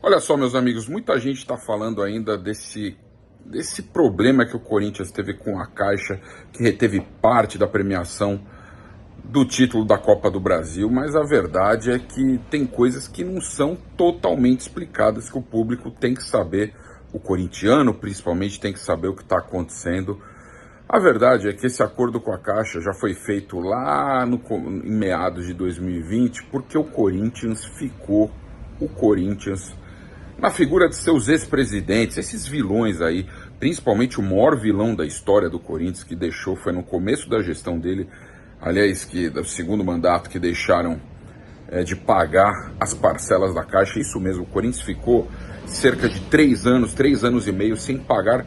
Olha só, meus amigos, muita gente está falando ainda desse problema que o Corinthians teve com a Caixa, que reteve parte da premiação do título da Copa do Brasil, mas a verdade é que tem coisas que não são totalmente explicadas, que o público tem que saber, o corintiano principalmente tem que saber o que está acontecendo. A verdade é que esse acordo com a Caixa já foi feito lá em meados de 2020, porque o Corinthians na figura de seus ex-presidentes, esses vilões aí, principalmente o maior vilão da história do Corinthians, que deixou, foi no começo da gestão dele, aliás, do segundo mandato, que deixaram de pagar as parcelas da Caixa. Isso mesmo, o Corinthians ficou cerca de 3 anos e meio, sem pagar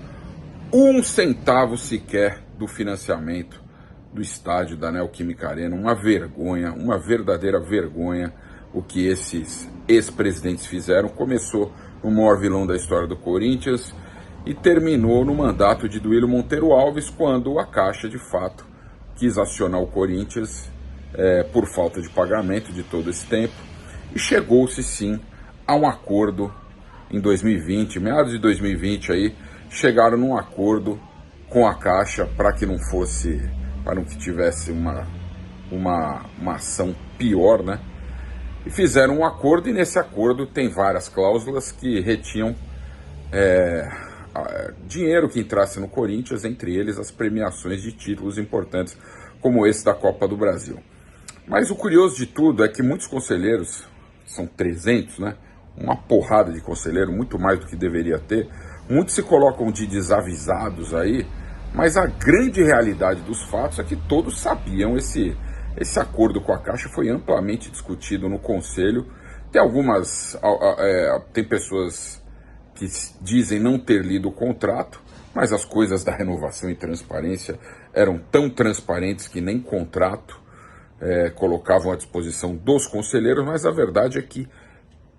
um centavo sequer do financiamento do estádio da Neoquímica Arena. Uma vergonha, uma verdadeira vergonha o que esses ex-presidentes fizeram. Começou no maior vilão da história do Corinthians e terminou no mandato de Duílio Monteiro Alves, quando a Caixa, de fato, quis acionar o Corinthians por falta de pagamento de todo esse tempo. E chegou-se, sim, a um acordo em 2020, meados de 2020 aí, chegaram num acordo com a Caixa para que não que tivesse uma ação pior, né? E fizeram um acordo, e nesse acordo tem várias cláusulas que retinham dinheiro que entrasse no Corinthians, entre eles as premiações de títulos importantes, como esse da Copa do Brasil. Mas o curioso de tudo é que muitos conselheiros, são 300, né? Uma porrada de conselheiro, muito mais do que deveria ter, muitos se colocam de desavisados aí, mas a grande realidade dos fatos é que todos sabiam. Esse acordo com a Caixa foi amplamente discutido no Conselho. Tem pessoas que dizem não ter lido o contrato, mas as coisas da renovação e transparência eram tão transparentes que nem contrato colocavam à disposição dos conselheiros. Mas a verdade é que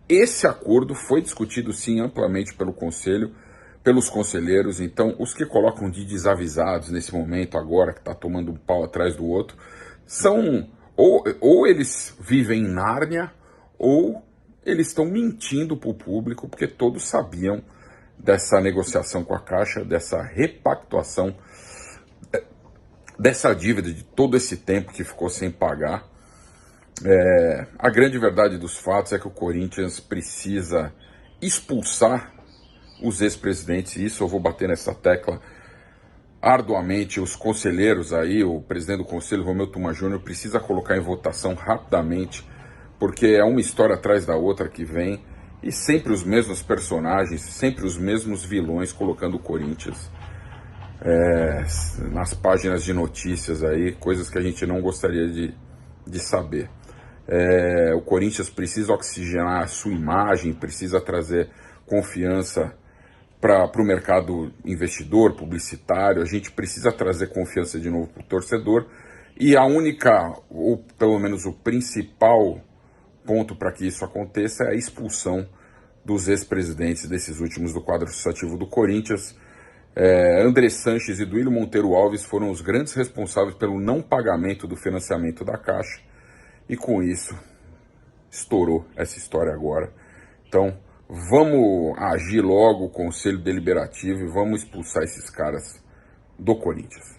esse acordo foi discutido, sim, amplamente pelo Conselho, pelos conselheiros. Então, os que colocam de desavisados nesse momento agora, que está tomando um pau atrás do outro, são ou eles vivem em Nárnia, ou eles estão mentindo para o público, porque todos sabiam dessa negociação com a Caixa, dessa repactuação, dessa dívida de todo esse tempo que ficou sem pagar. A grande verdade dos fatos é que o Corinthians precisa expulsar os ex-presidentes, e isso eu vou bater nessa tecla arduamente. Os conselheiros aí, o presidente do conselho, Romeu Tuma Júnior, precisa colocar em votação rapidamente, porque é uma história atrás da outra que vem, e sempre os mesmos personagens, sempre os mesmos vilões colocando o Corinthians nas páginas de notícias aí, coisas que a gente não gostaria de saber. O Corinthians precisa oxigenar a sua imagem, precisa trazer confiança para o mercado investidor, publicitário. A gente precisa trazer confiança de novo para o torcedor, e a única, ou pelo menos o principal ponto para que isso aconteça é a expulsão dos ex-presidentes desses últimos do quadro associativo do Corinthians. André Sanches e Duílio Monteiro Alves foram os grandes responsáveis pelo não pagamento do financiamento da Caixa, e com isso estourou essa história agora. Então, vamos agir logo, o Conselho Deliberativo, e vamos expulsar esses caras do Corinthians.